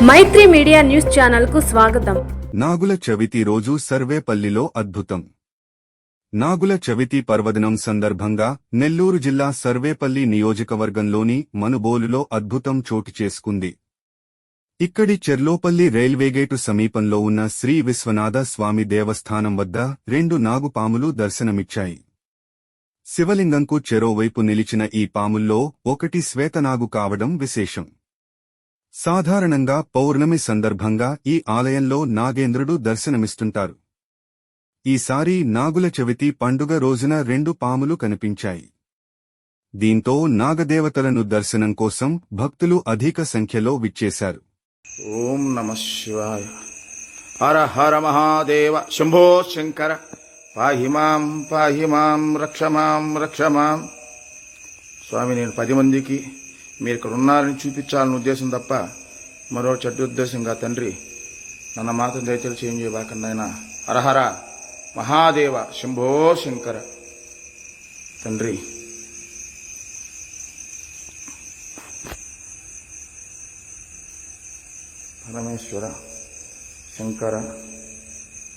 మైత్రి media news channel కు స్వాగతం. నాగుల చవితి రోజు సర్వేపల్లిలో అద్భుతం. నాగుల చవితి పర్వదినం సందర్భంగా నెల్లూరు జిల్లా సర్వేపల్లి నియోజకవర్గంలోని మనుబోలులో అద్భుతం చోటు చేసుకుంది. ఇక్కడి చెర్లోపల్లి రైల్వేగేటు సమీపంలో ఉన్న శ్రీ విశ్వనాథ స్వామి దేవస్థానం వద్ద 2 నాగుపాములు దర్శనమిచ్చాయి. శివలింగంకు చెరోవైపు నిలిచిన ఈ పాముల్లో ఒకటి శ్వేతనాగు కావడం విశేషం. సాధారణంగా పౌర్ణమి సందర్భంగా ఈ ఆలయంలో నాగేంద్రుడు దర్శనమిస్తుంటారు. ఈసారి నాగుల చవితి పండుగ రోజున 2 పాములు కనిపించాయి. దీంతో నాగదేవతలను దర్శనం కోసం భక్తులు అధిక సంఖ్యలో విచ్చేశారు. ఓం నమః శివాయ. హర హర మహాదేవ శంభో శంకర పాహి మాం రక్ష మాం. స్వామి, నేను 10 మందికి మీరు ఇక్కడ ఉన్నారని చూపించాలని ఉద్దేశం తప్ప మరో చెడ్డ ఉద్దేశంగా తండ్రి నన్న మాత్రం దయచేసి చేంజ్ చేయబాకండి ఆయన. హరహర మహాదేవ శంభో శంకర తండ్రి. పరమేశ్వర శంకర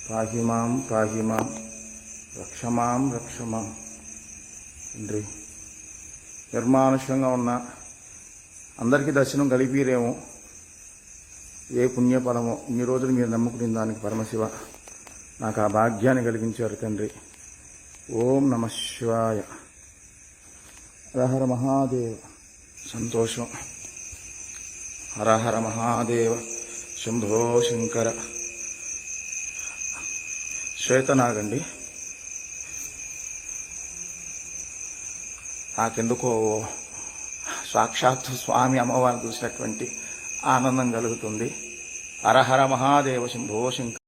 పాహి మాం రక్ష మాం తండ్రి. నిర్మానుష్యంగా ఉన్న అందరికీ దర్శనం కలిపిరేమో, ఏ పుణ్యఫలమో ఇన్ని రోజులు మీరు నమ్ముకునే దానికి పరమశివ నాకు ఆ భాగ్యాన్ని కలిగించారు తండ్రి. ఓం నమః శివాయ. హరహర మహాదేవ. సంతోషం. హరహర మహాదేవ శంభో శంకర. శ్వేతనాగండి. నాకెందుకో సాక్షాత్తు స్వామి అమ్మవారిని చూసినటువంటి ఆనందం కలుగుతుంది. హరహర మహాదేవ శంభో శంకర.